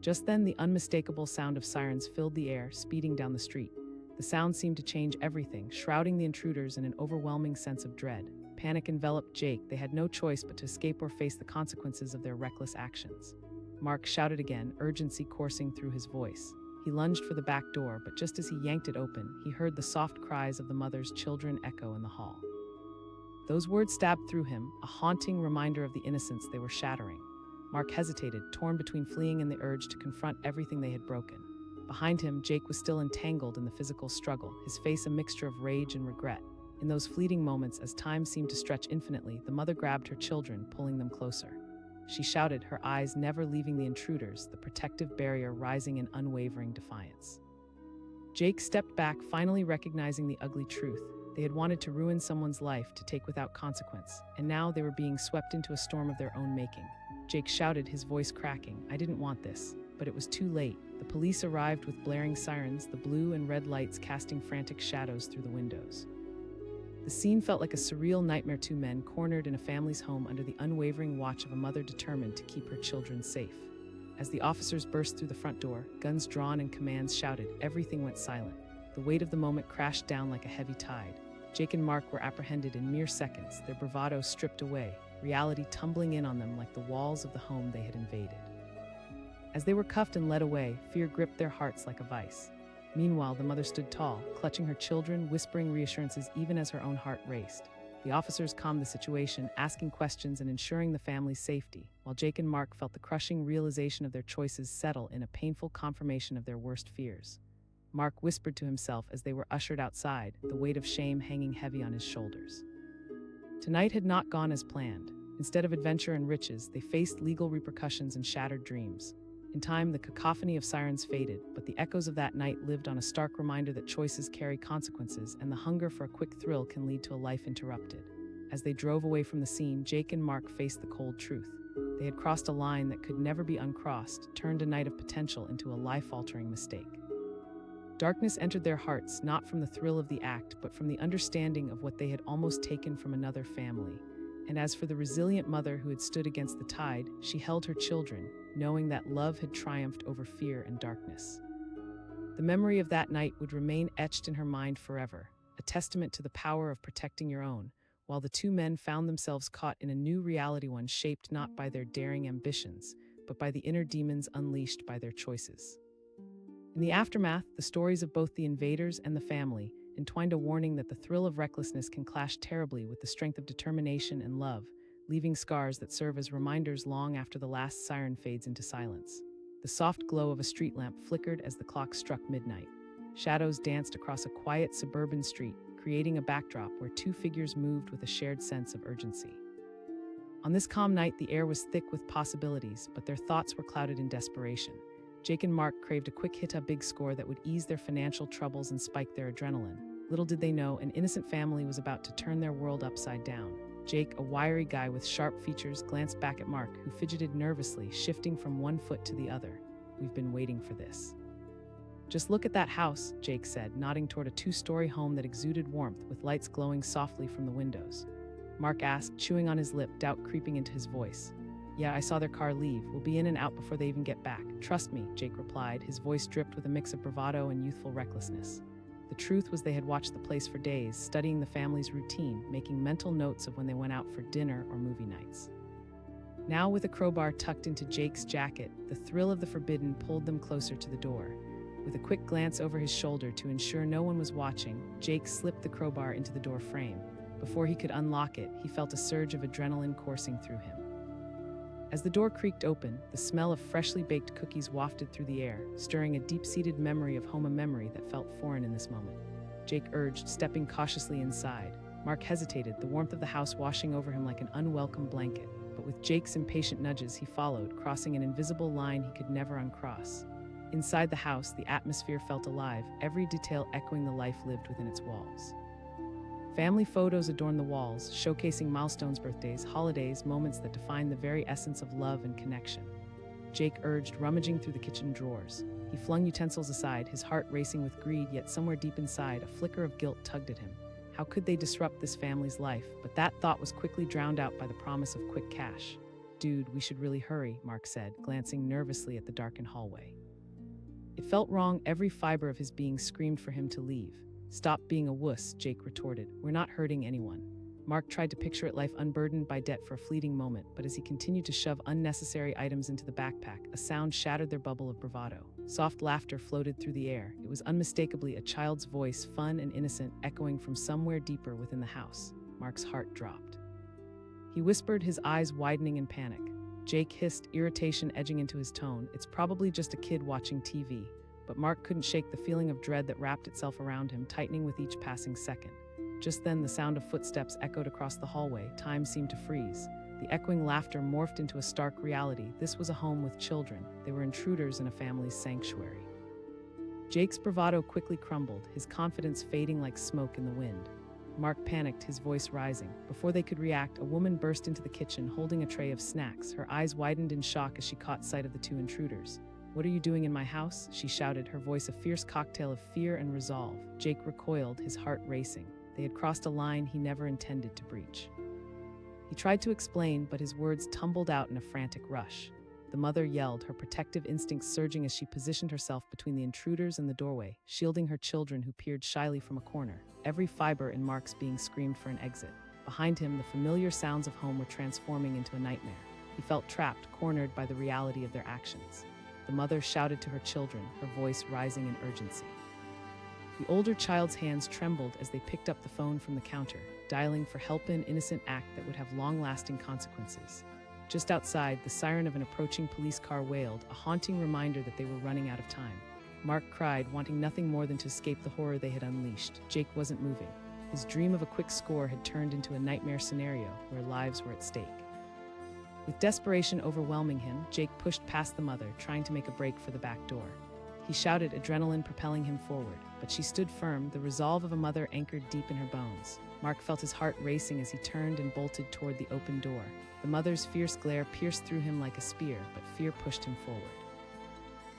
Just then, the unmistakable sound of sirens filled the air, speeding down the street. The sound seemed to change everything, shrouding the intruders in an overwhelming sense of dread. Panic enveloped Jake. They had no choice but to escape or face the consequences of their reckless actions. Mark shouted again, urgency coursing through his voice. He lunged for the back door, but just as he yanked it open, he heard the soft cries of the mother's children echo in the hall. Those words stabbed through him, a haunting reminder of the innocence they were shattering. Mark hesitated, torn between fleeing and the urge to confront everything they had broken. Behind him, Jake was still entangled in the physical struggle, his face a mixture of rage and regret. In those fleeting moments, as time seemed to stretch infinitely, the mother grabbed her children, pulling them closer. She shouted, her eyes never leaving the intruders, the protective barrier rising in unwavering defiance. Jake stepped back, finally recognizing the ugly truth. They had wanted to ruin someone's life to take without consequence, and now they were being swept into a storm of their own making. Jake shouted, his voice cracking, I didn't want this. But it was too late. The police arrived with blaring sirens, the blue and red lights casting frantic shadows through the windows. The scene felt like a surreal nightmare, two men cornered in a family's home under the unwavering watch of a mother determined to keep her children safe. As the officers burst through the front door, guns drawn and commands shouted, everything went silent. The weight of the moment crashed down like a heavy tide. Jake and Mark were apprehended in mere seconds, their bravado stripped away, reality tumbling in on them like the walls of the home they had invaded. As they were cuffed and led away, fear gripped their hearts like a vice. Meanwhile, the mother stood tall, clutching her children, whispering reassurances even as her own heart raced. The officers calmed the situation, asking questions and ensuring the family's safety, while Jake and Mark felt the crushing realization of their choices settle in a painful confirmation of their worst fears. Mark whispered to himself as they were ushered outside, the weight of shame hanging heavy on his shoulders. Tonight had not gone as planned. Instead of adventure and riches, they faced legal repercussions and shattered dreams. In time, the cacophony of sirens faded, but the echoes of that night lived on a stark reminder that choices carry consequences and the hunger for a quick thrill can lead to a life interrupted. As they drove away from the scene, Jake and Mark faced the cold truth. They had crossed a line that could never be uncrossed, turned a night of potential into a life-altering mistake. Darkness entered their hearts, not from the thrill of the act, but from the understanding of what they had almost taken from another family. And as for the resilient mother who had stood against the tide, she held her children, knowing that love had triumphed over fear and darkness. The memory of that night would remain etched in her mind forever, a testament to the power of protecting your own, while the two men found themselves caught in a new reality, one shaped not by their daring ambitions, but by the inner demons unleashed by their choices. In the aftermath, the stories of both the invaders and the family entwined a warning that the thrill of recklessness can clash terribly with the strength of determination and love, leaving scars that serve as reminders long after the last siren fades into silence. The soft glow of a street lamp flickered as the clock struck midnight. Shadows danced across a quiet suburban street, creating a backdrop where two figures moved with a shared sense of urgency. On this calm night, the air was thick with possibilities, but their thoughts were clouded in desperation. Jake and Mark craved a quick hit, a big score that would ease their financial troubles and spike their adrenaline. Little did they know, an innocent family was about to turn their world upside down. Jake, a wiry guy with sharp features, glanced back at Mark, who fidgeted nervously, shifting from one foot to the other. We've been waiting for this. Just look at that house, Jake said, nodding toward a two-story home that exuded warmth with lights glowing softly from the windows. Mark asked, chewing on his lip, doubt creeping into his voice. Yeah, I saw their car leave. We'll be in and out before they even get back. Trust me, Jake replied, his voice dripped with a mix of bravado and youthful recklessness. The truth was they had watched the place for days, studying the family's routine, making mental notes of when they went out for dinner or movie nights. Now, with a crowbar tucked into Jake's jacket, the thrill of the forbidden pulled them closer to the door. With a quick glance over his shoulder to ensure no one was watching, Jake slipped the crowbar into the door frame. Before he could unlock it, he felt a surge of adrenaline coursing through him. As the door creaked open, the smell of freshly baked cookies wafted through the air, stirring a deep-seated memory of home, a memory that felt foreign in this moment. Jake urged, stepping cautiously inside. Mark hesitated, the warmth of the house washing over him like an unwelcome blanket. But with Jake's impatient nudges, he followed, crossing an invisible line he could never uncross. Inside the house, the atmosphere felt alive, every detail echoing the life lived within its walls. Family photos adorned the walls, showcasing milestones, birthdays, holidays, moments that defined the very essence of love and connection. Jake urged, rummaging through the kitchen drawers. He flung utensils aside, his heart racing with greed, yet somewhere deep inside, a flicker of guilt tugged at him. How could they disrupt this family's life? But that thought was quickly drowned out by the promise of quick cash. Dude, we should really hurry, Mark said, glancing nervously at the darkened hallway. It felt wrong, every fiber of his being screamed for him to leave. Stop being a wuss, Jake retorted. We're not hurting anyone. Mark tried to picture it, life unburdened by debt for a fleeting moment, but as he continued to shove unnecessary items into the backpack, a sound shattered their bubble of bravado. Soft laughter floated through the air. It was unmistakably a child's voice, fun and innocent, echoing from somewhere deeper within the house. Mark's heart dropped. He whispered, his eyes widening in panic. Jake hissed, irritation edging into his tone. It's probably just a kid watching TV. But Mark couldn't shake the feeling of dread that wrapped itself around him, tightening with each passing second. Just then, the sound of footsteps echoed across the hallway. Time seemed to freeze. The echoing laughter morphed into a stark reality. This was a home with children. They were intruders in a family's sanctuary. Jake's bravado quickly crumbled, his confidence fading like smoke in the wind. Mark panicked, his voice rising. Before they could react, a woman burst into the kitchen, holding a tray of snacks. Her eyes widened in shock as she caught sight of the two intruders. What are you doing in my house? She shouted, her voice a fierce cocktail of fear and resolve. Jake recoiled, his heart racing. They had crossed a line he never intended to breach. He tried to explain, but his words tumbled out in a frantic rush. the mother yelled, her protective instincts surging as she positioned herself between the intruders and the doorway, shielding her children who peered shyly from a corner, every fiber in Mark's being screamed for an exit. Behind him, the familiar sounds of home were transforming into a nightmare. He felt trapped, cornered by the reality of their actions. The mother shouted to her children, her voice rising in urgency. The older child's hands trembled as they picked up the phone from the counter, dialing for help in an innocent act that would have long-lasting consequences. Just outside, the siren of an approaching police car wailed, a haunting reminder that they were running out of time. Mark cried, wanting nothing more than to escape the horror they had unleashed. Jake wasn't moving. His dream of a quick score had turned into a nightmare scenario where lives were at stake. With desperation overwhelming him, Jake pushed past the mother, trying to make a break for the back door. He shouted, adrenaline propelling him forward, but she stood firm, the resolve of a mother anchored deep in her bones. Mark felt his heart racing as he turned and bolted toward the open door. The mother's fierce glare pierced through him like a spear, but fear pushed him forward.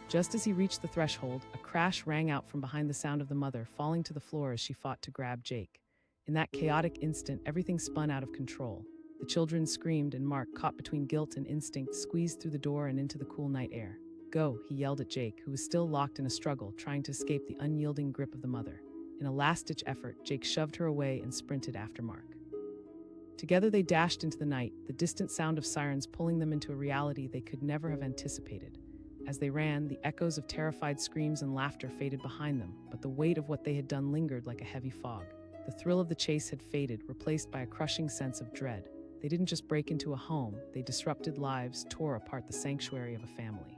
Just as he reached the threshold, a crash rang out from behind, the sound of the mother falling to the floor as she fought to grab Jake. In that chaotic instant, everything spun out of control. The children screamed, and Mark, caught between guilt and instinct, squeezed through the door and into the cool night air. Go, he yelled at Jake, who was still locked in a struggle, trying to escape the unyielding grip of the mother. In a last-ditch effort, Jake shoved her away and sprinted after Mark. Together they dashed into the night, the distant sound of sirens pulling them into a reality they could never have anticipated. As they ran, the echoes of terrified screams and laughter faded behind them, but the weight of what they had done lingered like a heavy fog. The thrill of the chase had faded, replaced by a crushing sense of dread. They didn't just break into a home, they disrupted lives, tore apart the sanctuary of a family.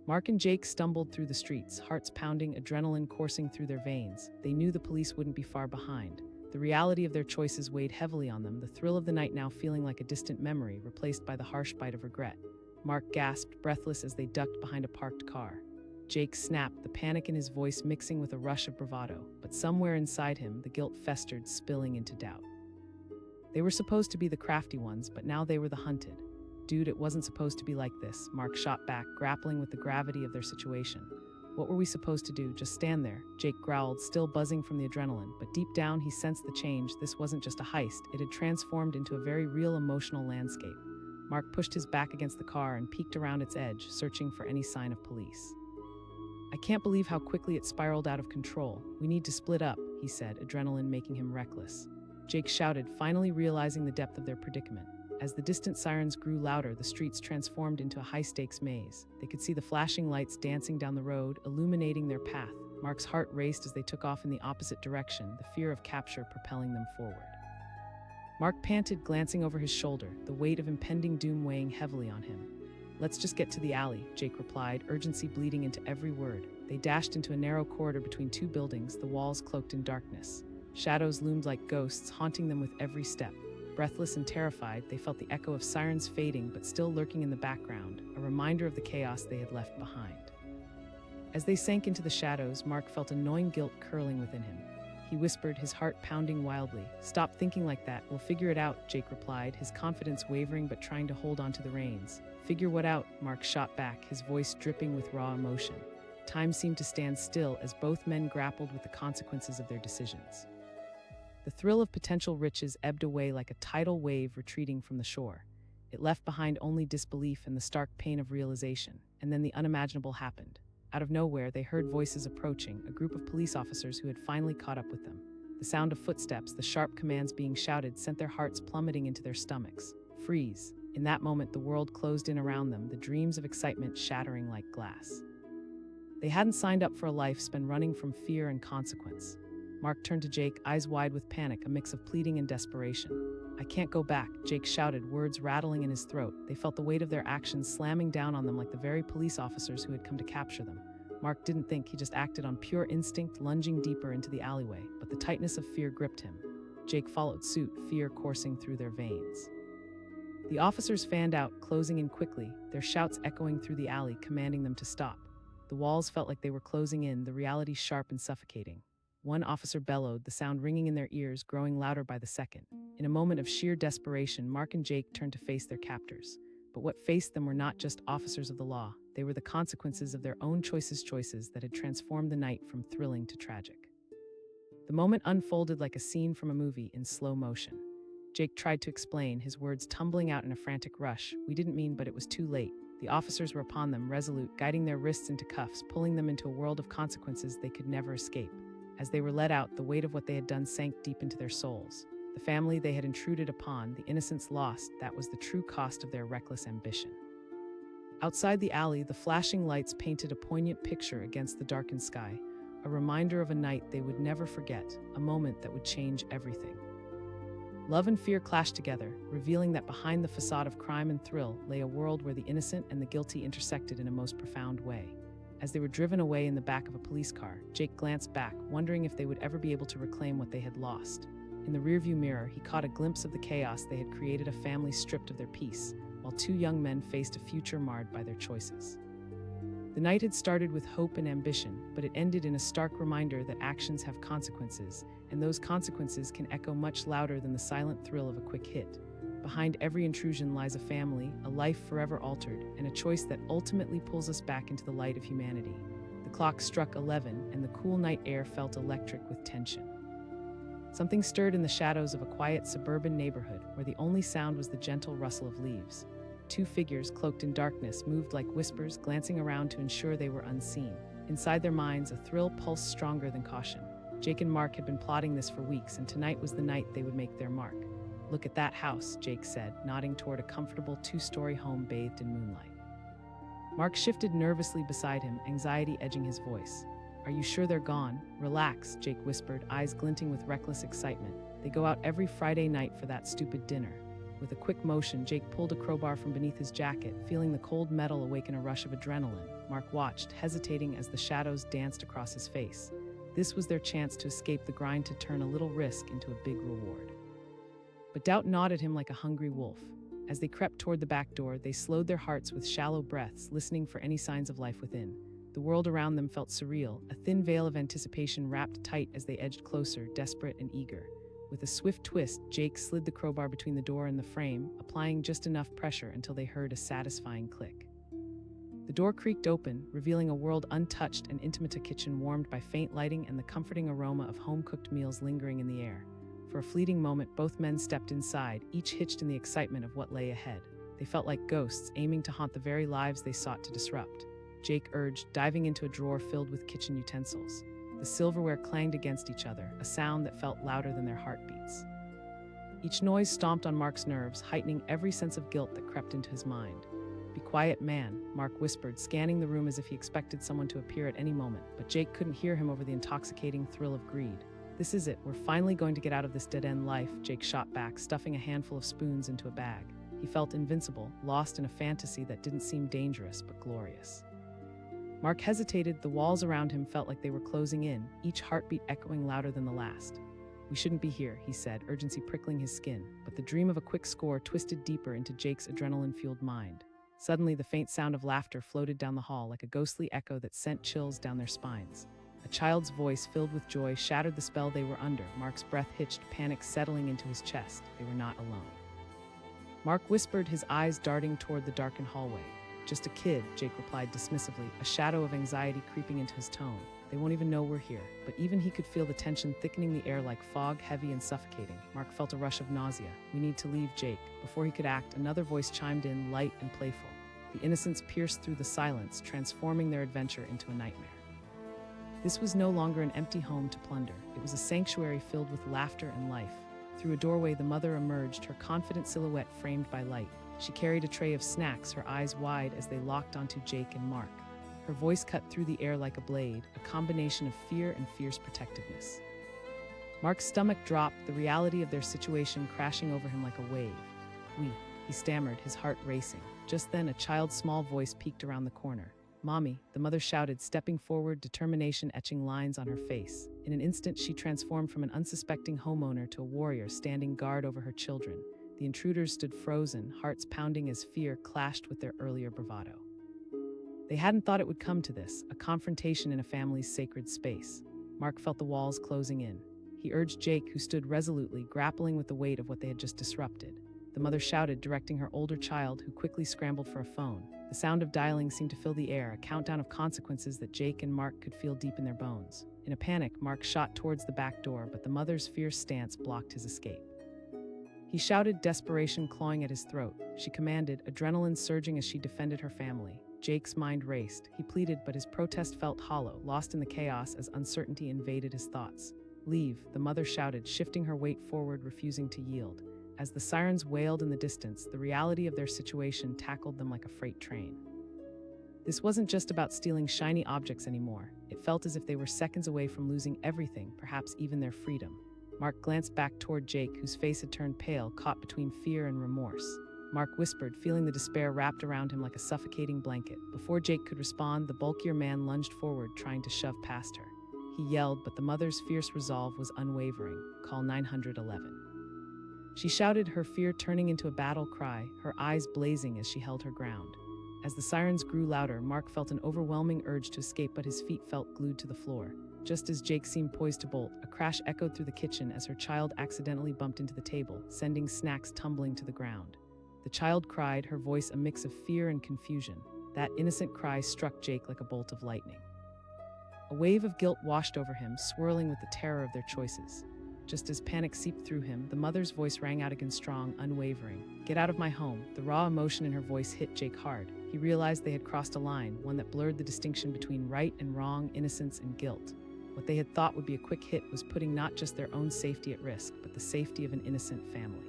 Mark and Jake stumbled through the streets, hearts pounding, adrenaline coursing through their veins. They knew the police wouldn't be far behind. The reality of their choices weighed heavily on them, the thrill of the night now feeling like a distant memory, replaced by the harsh bite of regret. Mark gasped, breathless, as they ducked behind a parked car. Jake snapped, the panic in his voice mixing with a rush of bravado, but somewhere inside him, the guilt festered, spilling into doubt. They were supposed to be the crafty ones, but now they were the hunted. Dude, it wasn't supposed to be like this, Mark shot back, grappling with the gravity of their situation. What were we supposed to do, just stand there? Jake growled, still buzzing from the adrenaline, but deep down he sensed the change. This wasn't just a heist, it had transformed into a very real emotional landscape. Mark pushed his back against the car and peeked around its edge, searching for any sign of police. I can't believe how quickly it spiraled out of control. We need to split up, he said, adrenaline making him reckless. Jake shouted, finally realizing the depth of their predicament. As the distant sirens grew louder, the streets transformed into a high-stakes maze. They could see the flashing lights dancing down the road, illuminating their path. Mark's heart raced as they took off in the opposite direction, the fear of capture propelling them forward. Mark panted, glancing over his shoulder, the weight of impending doom weighing heavily on him. Let's just get to the alley, Jake replied, urgency bleeding into every word. They dashed into a narrow corridor between two buildings, the walls cloaked in darkness. Shadows loomed like ghosts, haunting them with every step. Breathless and terrified, they felt the echo of sirens fading but still lurking in the background, a reminder of the chaos they had left behind. As they sank into the shadows, Mark felt a gnawing guilt curling within him. He whispered, his heart pounding wildly. Stop thinking like that, we'll figure it out, Jake replied, his confidence wavering but trying to hold onto the reins. Figure what out? Mark shot back, his voice dripping with raw emotion. Time seemed to stand still as both men grappled with the consequences of their decisions. The thrill of potential riches ebbed away like a tidal wave retreating from the shore. It left behind only disbelief and the stark pain of realization, and then the unimaginable happened. Out of nowhere, they heard voices approaching, a group of police officers who had finally caught up with them. The sound of footsteps, the sharp commands being shouted, sent their hearts plummeting into their stomachs. Freeze. In that moment, the world closed in around them, the dreams of excitement shattering like glass. They hadn't signed up for a life spent running from fear and consequence. Mark turned to Jake, eyes wide with panic, a mix of pleading and desperation. I can't go back, Jake shouted, words rattling in his throat. They felt the weight of their actions slamming down on them like the very police officers who had come to capture them. Mark didn't think, he just acted on pure instinct, lunging deeper into the alleyway, but the tightness of fear gripped him. Jake followed suit, fear coursing through their veins. The officers fanned out, closing in quickly, their shouts echoing through the alley, commanding them to stop. The walls felt like they were closing in, the reality sharp and suffocating. One officer bellowed, the sound ringing in their ears, growing louder by the second. In a moment of sheer desperation, Mark and Jake turned to face their captors. But what faced them were not just officers of the law. They were the consequences of their own choices that had transformed the night from thrilling to tragic. The moment unfolded like a scene from a movie in slow motion. Jake tried to explain, his words tumbling out in a frantic rush. We didn't mean, but it was too late. The officers were upon them, resolute, guiding their wrists into cuffs, pulling them into a world of consequences they could never escape. As they were let out, the weight of what they had done sank deep into their souls. The family they had intruded upon, the innocence lost, that was the true cost of their reckless ambition. Outside the alley, the flashing lights painted a poignant picture against the darkened sky, a reminder of a night they would never forget, a moment that would change everything. Love and fear clashed together, revealing that behind the facade of crime and thrill lay a world where the innocent and the guilty intersected in a most profound way. As they were driven away in the back of a police car, Jake glanced back, wondering if they would ever be able to reclaim what they had lost. In the rearview mirror, he caught a glimpse of the chaos they had created, a family stripped of their peace, while two young men faced a future marred by their choices. The night had started with hope and ambition, but it ended in a stark reminder that actions have consequences, and those consequences can echo much louder than the silent thrill of a quick hit. Behind every intrusion lies a family, a life forever altered, and a choice that ultimately pulls us back into the light of humanity. The clock struck 11, and the cool night air felt electric with tension. Something stirred in the shadows of a quiet suburban neighborhood where the only sound was the gentle rustle of leaves. Two figures cloaked in darkness moved like whispers, glancing around to ensure they were unseen. Inside their minds, a thrill pulsed stronger than caution. Jake and Mark had been plotting this for weeks, and tonight was the night they would make their mark. "Look at that house," Jake said, nodding toward a comfortable two-story home bathed in moonlight. Mark shifted nervously beside him, anxiety edging his voice. "Are you sure they're gone?" "Relax," Jake whispered, eyes glinting with reckless excitement. "They go out every Friday night for that stupid dinner." With a quick motion, Jake pulled a crowbar from beneath his jacket, feeling the cold metal awaken a rush of adrenaline. Mark watched, hesitating as the shadows danced across his face. This was their chance to escape the grind, to turn a little risk into a big reward. But doubt gnawed at him like a hungry wolf. As they crept toward the back door, they slowed their hearts with shallow breaths, listening for any signs of life within. The world around them felt surreal, a thin veil of anticipation wrapped tight as they edged closer, desperate and eager. With a swift twist, Jake slid the crowbar between the door and the frame, applying just enough pressure until they heard a satisfying click. The door creaked open, revealing a world untouched and intimate, a kitchen warmed by faint lighting and the comforting aroma of home-cooked meals lingering in the air. For a fleeting moment, both men stepped inside, each hitched in the excitement of what lay ahead. They felt like ghosts, aiming to haunt the very lives they sought to disrupt. Jake urged, diving into a drawer filled with kitchen utensils. The silverware clanged against each other, a sound that felt louder than their heartbeats. Each noise stomped on Mark's nerves, heightening every sense of guilt that crept into his mind. "Be quiet, man," Mark whispered, scanning the room as if he expected someone to appear at any moment, but Jake couldn't hear him over the intoxicating thrill of greed. "This is it, we're finally going to get out of this dead-end life," Jake shot back, stuffing a handful of spoons into a bag. He felt invincible, lost in a fantasy that didn't seem dangerous but glorious. Mark hesitated, the walls around him felt like they were closing in, each heartbeat echoing louder than the last. "We shouldn't be here," he said, urgency prickling his skin, but the dream of a quick score twisted deeper into Jake's adrenaline-fueled mind. Suddenly, the faint sound of laughter floated down the hall like a ghostly echo that sent chills down their spines. A child's voice, filled with joy, shattered the spell they were under. Mark's breath hitched, panic settling into his chest. They were not alone. Mark whispered, his eyes darting toward the darkened hallway. "Just a kid," Jake replied dismissively, a shadow of anxiety creeping into his tone. "They won't even know we're here." But even he could feel the tension thickening the air like fog, heavy and suffocating. Mark felt a rush of nausea. "We need to leave, Jake." Before he could act, another voice chimed in, light and playful. The innocence pierced through the silence, transforming their adventure into a nightmare. This was no longer an empty home to plunder. It was a sanctuary filled with laughter and life. Through a doorway, the mother emerged, her confident silhouette framed by light. She carried a tray of snacks, her eyes wide as they locked onto Jake and Mark. Her voice cut through the air like a blade, a combination of fear and fierce protectiveness. Mark's stomach dropped, the reality of their situation crashing over him like a wave. He stammered, his heart racing. Just then, a child's small voice peeked around the corner. "Mommy," the mother shouted, stepping forward, determination etching lines on her face. In an instant, she transformed from an unsuspecting homeowner to a warrior standing guard over her children. The intruders stood frozen, hearts pounding as fear clashed with their earlier bravado. They hadn't thought it would come to this, a confrontation in a family's sacred space. Mark felt the walls closing in. He urged Jake, who stood resolutely, grappling with the weight of what they had just disrupted. The mother shouted, directing her older child, who quickly scrambled for a phone. The sound of dialing seemed to fill the air, a countdown of consequences that Jake and Mark could feel deep in their bones. In a panic, Mark shot towards the back door, but the mother's fierce stance blocked his escape. He shouted, desperation clawing at his throat. she commanded, adrenaline surging as she defended her family. Jake's mind raced. He pleaded, but his protest felt hollow, lost in the chaos as uncertainty invaded his thoughts. "Leave," the mother shouted, shifting her weight forward, refusing to yield. As the sirens wailed in the distance, the reality of their situation tackled them like a freight train. This wasn't just about stealing shiny objects anymore. It felt as if they were seconds away from losing everything, perhaps even their freedom. Mark glanced back toward Jake, whose face had turned pale, caught between fear and remorse. Mark whispered, feeling the despair wrapped around him like a suffocating blanket. Before Jake could respond, the bulkier man lunged forward, trying to shove past her. He yelled, but the mother's fierce resolve was unwavering. "Call 911. She shouted, her fear turning into a battle cry, her eyes blazing as she held her ground. As the sirens grew louder, Mark felt an overwhelming urge to escape, but his feet felt glued to the floor. Just as Jake seemed poised to bolt, a crash echoed through the kitchen as her child accidentally bumped into the table, sending snacks tumbling to the ground. The child cried, her voice a mix of fear and confusion. That innocent cry struck Jake like a bolt of lightning. A wave of guilt washed over him, swirling with the terror of their choices. Just as panic seeped through him, the mother's voice rang out again, strong, unwavering. "Get out of my home." The raw emotion in her voice hit Jake hard. He realized they had crossed a line, one that blurred the distinction between right and wrong, innocence and guilt. What they had thought would be a quick hit was putting not just their own safety at risk, but the safety of an innocent family.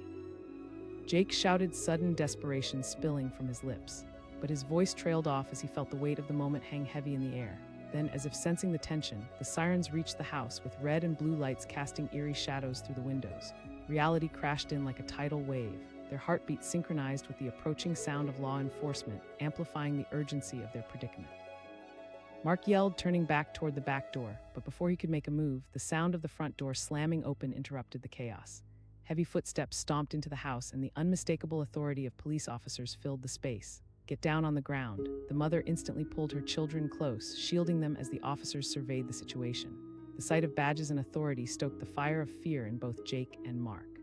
Jake shouted, sudden desperation spilling from his lips, but his voice trailed off as he felt the weight of the moment hang heavy in the air. Then, as if sensing the tension, the sirens reached the house with red and blue lights casting eerie shadows through the windows. Reality crashed in like a tidal wave, their heartbeats synchronized with the approaching sound of law enforcement, amplifying the urgency of their predicament. Mark yelled, turning back toward the back door, but before he could make a move, the sound of the front door slamming open interrupted the chaos. Heavy footsteps stomped into the house, and the unmistakable authority of police officers filled the space. "Get down on the ground." The mother instantly pulled her children close, shielding them as the officers surveyed the situation. The sight of badges and authority stoked the fire of fear in both Jake and Mark.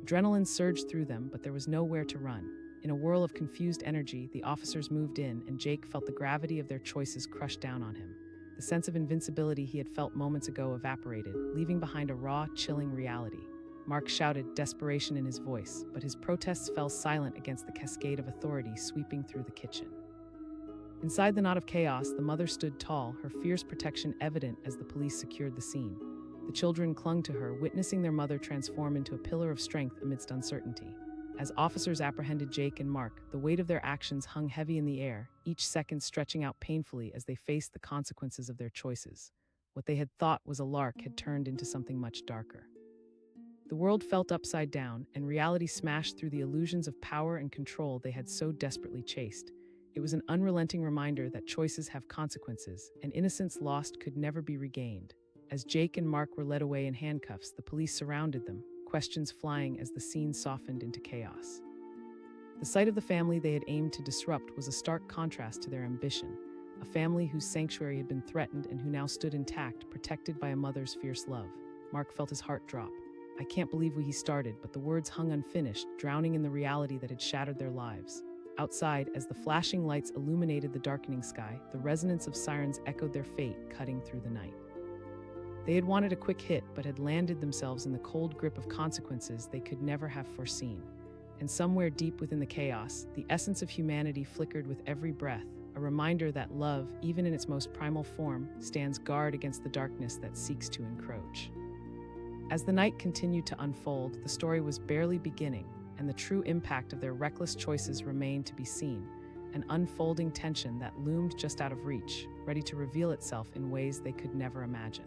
Adrenaline surged through them, but there was nowhere to run. In a whirl of confused energy, the officers moved in, and Jake felt the gravity of their choices crush down on him. The sense of invincibility he had felt moments ago evaporated, leaving behind a raw, chilling reality. Mark shouted, desperation in his voice, but his protests fell silent against the cascade of authority sweeping through the kitchen. Inside the knot of chaos, the mother stood tall, her fierce protection evident as the police secured the scene. The children clung to her, witnessing their mother transform into a pillar of strength amidst uncertainty. As officers apprehended Jake and Mark, the weight of their actions hung heavy in the air, each second stretching out painfully as they faced the consequences of their choices. What they had thought was a lark had turned into something much darker. The world felt upside down, and reality smashed through the illusions of power and control they had so desperately chased. It was an unrelenting reminder that choices have consequences, and innocence lost could never be regained. As Jake and Mark were led away in handcuffs, the police surrounded them, questions flying as the scene softened into chaos. The sight of the family they had aimed to disrupt was a stark contrast to their ambition, a family whose sanctuary had been threatened and who now stood intact, protected by a mother's fierce love. Mark felt his heart drop. "I can't believe he started," but the words hung unfinished, drowning in the reality that had shattered their lives. Outside, as the flashing lights illuminated the darkening sky, the resonance of sirens echoed their fate, cutting through the night. They had wanted a quick hit, but had landed themselves in the cold grip of consequences they could never have foreseen. And somewhere deep within the chaos, the essence of humanity flickered with every breath, a reminder that love, even in its most primal form, stands guard against the darkness that seeks to encroach. As the night continued to unfold, the story was barely beginning, and the true impact of their reckless choices remained to be seen, an unfolding tension that loomed just out of reach, ready to reveal itself in ways they could never imagine.